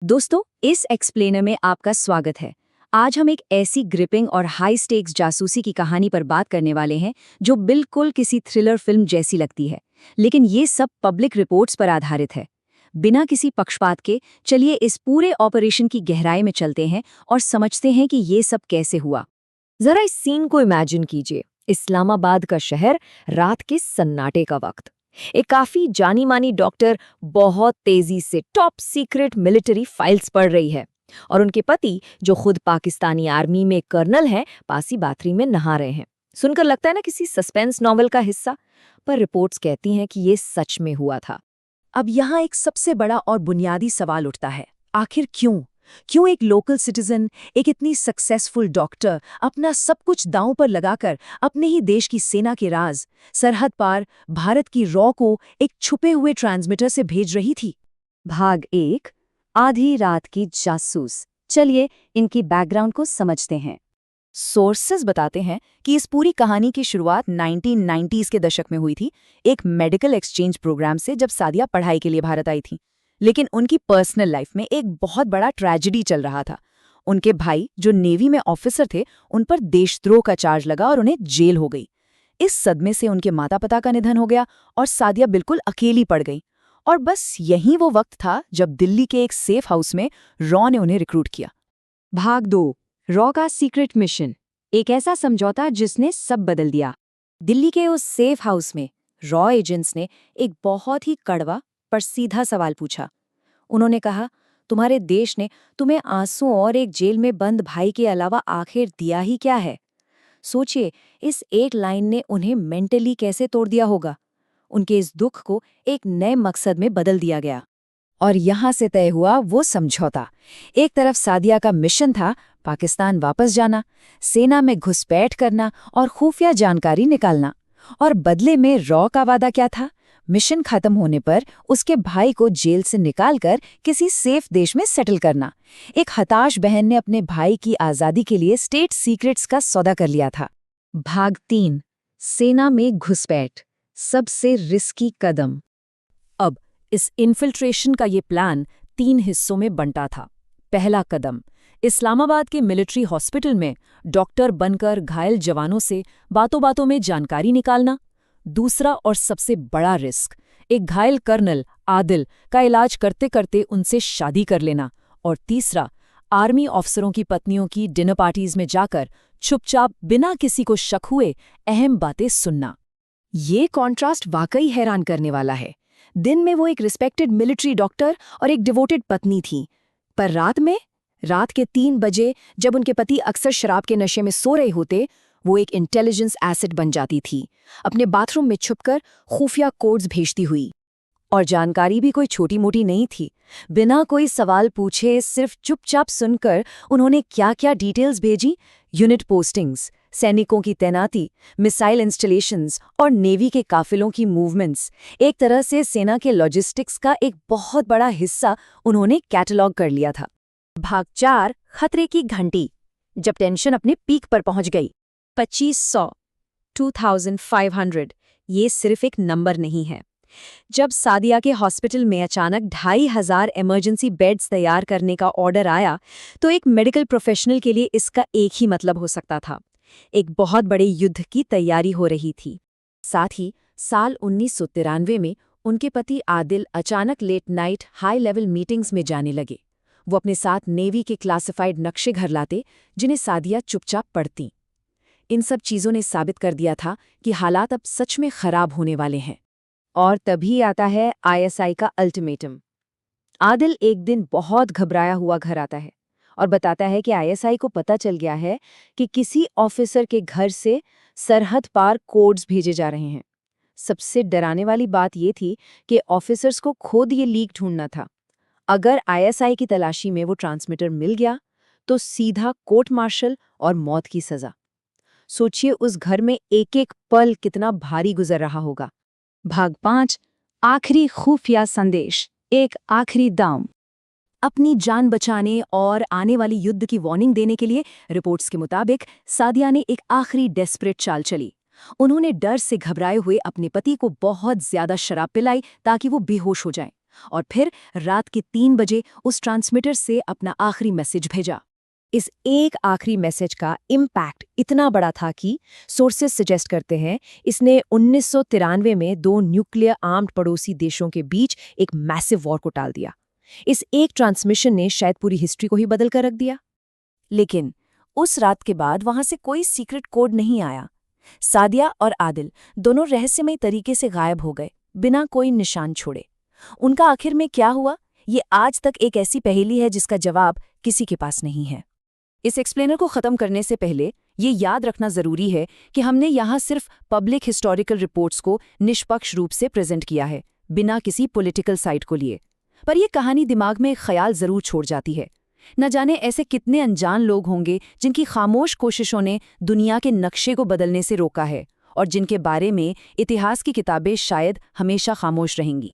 दोस्तों, इस एक्सप्लेनर में आपका स्वागत है। आज हम एक ऐसी ग्रिपिंग और हाई स्टेक्स जासूसी की कहानी पर बात करने वाले हैं जो बिल्कुल किसी थ्रिलर फिल्म जैसी लगती है, लेकिन ये सब पब्लिक रिपोर्ट्स पर आधारित है। बिना किसी पक्षपात के चलिए इस पूरे ऑपरेशन की गहराई में चलते हैं और समझते हैं कि ये सब कैसे हुआ। जरा इस सीन को इमेजिन कीजिए। इस्लामाबाद का शहर, रात के सन्नाटे का वक्त। एक काफी जानी मानी डॉक्टर बहुत तेजी से टॉप सीक्रेट मिलिट्री फाइल्स पढ़ रही है और उनके पति, जो खुद पाकिस्तानी आर्मी में कर्नल हैं, पासी बाथरूम में नहा रहे हैं। सुनकर लगता है ना किसी सस्पेंस नॉवल का हिस्सा, पर रिपोर्ट्स कहती हैं कि ये सच में हुआ था। अब यहाँ एक सबसे बड़ा और बुनियादी सवाल उठता है, आखिर क्यों एक लोकल सिटीजन, एक इतनी सक्सेसफुल डॉक्टर अपना सब कुछ दांव पर लगाकर अपने ही देश की सेना के राज, सरहद पार भारत की रॉ को एक छुपे हुए ट्रांसमीटर से भेज रही थी। भाग 1, आधी रात की जासूस। चलिए इनकी बैकग्राउंड को समझते हैं। सोर्सेस बताते हैं कि इस पूरी कहानी की शुरुआत 1990s के दशक में हुई थी, एक मेडिकल एक्सचेंज प्रोग्राम से, जब सादिया पढ़ाई के लिए भारत आई थी। लेकिन उनकी पर्सनल लाइफ में एक बहुत बड़ा ट्रेजेडी चल रहा था। उनके भाई, जो नेवी में ऑफिसर थे, उन पर देशद्रोह का चार्ज लगा और उन्हें जेल हो गई। इस सदमे से उनके माता पिता का निधन हो गया और सादिया बिल्कुल अकेली पड़ गई। और बस यही वो वक्त था जब दिल्ली के एक सेफ हाउस में रॉ ने उन्हें रिक्रूट किया। भाग 2, रॉ का सीक्रेट मिशन, एक ऐसा समझौता जिसने सब बदल दिया। दिल्ली के उस सेफ हाउस में रॉ एजेंट्स ने एक बहुत ही कड़वा पर सीधा सवाल पूछा। उन्होंने कहा, तुम्हारे देश ने तुम्हें आंसू और एक जेल में बंद भाई के अलावा आखिर दिया ही क्या है? सोचिए, इस एक लाइन ने उन्हें मेंटली कैसे तोड़ दिया होगा। उनके इस दुख को एक नए मकसद में बदल दिया गया। और यहाँ से तय हुआ वो समझौता। एक तरफ सादिया का मिशन था पाकिस्तान वापस जाना, सेना में घुसपैठ करना और खुफिया जानकारी निकालना, और बदले में रॉ का वादा क्या था? मिशन खत्म होने पर उसके भाई को जेल से निकालकर किसी सेफ देश में सेटल करना। एक हताश बहन ने अपने भाई की आज़ादी के लिए स्टेट सीक्रेट्स का सौदा कर लिया था। भाग 3, सेना में घुसपैठ, सबसे रिस्की कदम। अब इस इन्फिल्ट्रेशन का ये प्लान 3 हिस्सों में बंटा था। पहला कदम, इस्लामाबाद के मिलिट्री हॉस्पिटल में डॉक्टर बनकर घायल जवानों से बातों बातों में जानकारी निकालना। दूसरा और सबसे बड़ा रिस्क, एक घायल कर्नल आदिल का इलाज करते करते उनसे शादी कर लेना। और तीसरा, आर्मी ऑफिसरों की पत्नियों की डिनर पार्टीज में जाकर चुपचाप बिना किसी को शक हुए अहम बातें सुनना। ये कॉन्ट्रास्ट वाकई हैरान करने वाला है। दिन में वो एक रिस्पेक्टेड मिलिट्री डॉक्टर और एक डिवोटेड पत्नी थी, पर रात के 3 बजे, जब उनके पति अक्सर शराब के नशे में सो रहे होते, वो एक इंटेलिजेंस एसेट बन जाती थी, अपने बाथरूम में छुपकर खुफिया कोड्स भेजती हुई। और जानकारी भी कोई छोटी मोटी नहीं थी। बिना कोई सवाल पूछे, सिर्फ चुपचाप सुनकर उन्होंने क्या क्या डिटेल्स भेजी। यूनिट पोस्टिंग्स, सैनिकों की तैनाती, मिसाइल इंस्टॉलेशंस और नेवी के काफिलों की मूवमेंट्स। एक तरह से सेना के लॉजिस्टिक्स का एक बहुत बड़ा हिस्सा उन्होंने कैटलॉग कर लिया था। भाग 4, खतरे की घंटी, जब टेंशन अपने पीक पर पहुंच गई। 2500, 2500, ये सिर्फ एक नंबर नहीं है। जब सादिया के हॉस्पिटल में अचानक 2500 इमरजेंसी बेड्स तैयार करने का ऑर्डर आया, तो एक मेडिकल प्रोफेशनल के लिए इसका एक ही मतलब हो सकता था, एक बहुत बड़े युद्ध की तैयारी हो रही थी। साथ ही साल 1993 में उनके पति आदिल अचानक late night high level meetings में जाने लगे। वो अपने साथ नेवी के क्लासिफाइड नक्शे घर लाते, जिन्हें सादिया चुपचाप पढ़ती। इन सब चीज़ों ने साबित कर दिया था कि हालात अब सच में खराब होने वाले हैं। और तभी आता है आईएसआई का अल्टीमेटम। आदिल एक दिन बहुत घबराया हुआ घर आता है और बताता है कि आईएसआई को पता चल गया है कि किसी ऑफिसर के घर से सरहद पार कोड्स भेजे जा रहे हैं। सबसे डराने वाली बात ये थी कि ऑफिसर्स को खुद ये लीक ढूंढना था। अगर आईएसआई की तलाशी में वो ट्रांसमीटर मिल गया, तो सीधा कोर्ट मार्शल और मौत की सजा। सोचिए, उस घर में एक एक पल कितना भारी गुजर रहा होगा। भाग 5, आखिरी खुफिया संदेश, एक आखिरी दांव। अपनी जान बचाने और आने वाली युद्ध की वार्निंग देने के लिए रिपोर्ट्स के मुताबिक सादिया ने एक आखिरी डेस्परेट चाल चली। उन्होंने डर से घबराए हुए अपने पति को बहुत ज्यादा शराब पिलाई ताकि वो बेहोश हो जाए, और फिर रात के 3 बजे उस ट्रांसमीटर से अपना आखिरी मैसेज भेजा। इस एक आखिरी मैसेज का इम्पैक्ट इतना बड़ा था कि सोर्सेस सजेस्ट करते हैं इसने 1993 में 2 न्यूक्लियर आर्म्ड पड़ोसी देशों के बीच एक मैसिव वॉर को टाल दिया। इस एक ट्रांसमिशन ने शायद पूरी हिस्ट्री को ही बदल कर रख दिया। लेकिन उस रात के बाद वहां से कोई सीक्रेट कोड नहीं आया। सादिया और आदिल दोनों रहस्यमय तरीके से गायब हो गए, बिना कोई निशान छोड़े। उनका आखिर में क्या हुआ, ये आज तक एक ऐसी पहेली है जिसका जवाब किसी के पास नहीं है। इस एक्सप्लेनर को ख़त्म करने से पहले ये याद रखना ज़रूरी है कि हमने यहाँ सिर्फ पब्लिक हिस्टोरिकल रिपोर्ट्स को निष्पक्ष रूप से प्रेजेंट किया है, बिना किसी पॉलिटिकल साइड को लिए। पर यह कहानी दिमाग में एक ख्याल ज़रूर छोड़ जाती है। न जाने ऐसे कितने अनजान लोग होंगे जिनकी खामोश कोशिशों ने दुनिया के नक्शे को बदलने से रोका है, और जिनके बारे में इतिहास की किताबें शायद हमेशा खामोश रहेंगी।